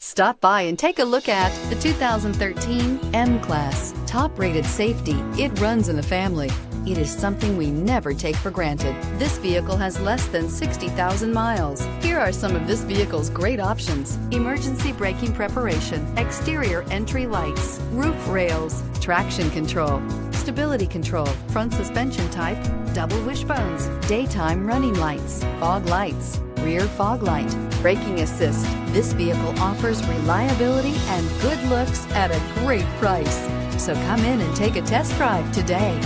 Stop by and take a look at the 2013 M-Class. Top-rated safety, it runs in the family. It is something we never take for granted. This vehicle has less than 60,000 miles. Here are some of this vehicle's great options: emergency braking preparation, exterior entry lights, roof rails, traction control, stability control, front suspension type, double wishbones, daytime running lights, fog lights, rear fog light, braking assist. This vehicle offers reliability and good looks at a great price. So come in and take a test drive today.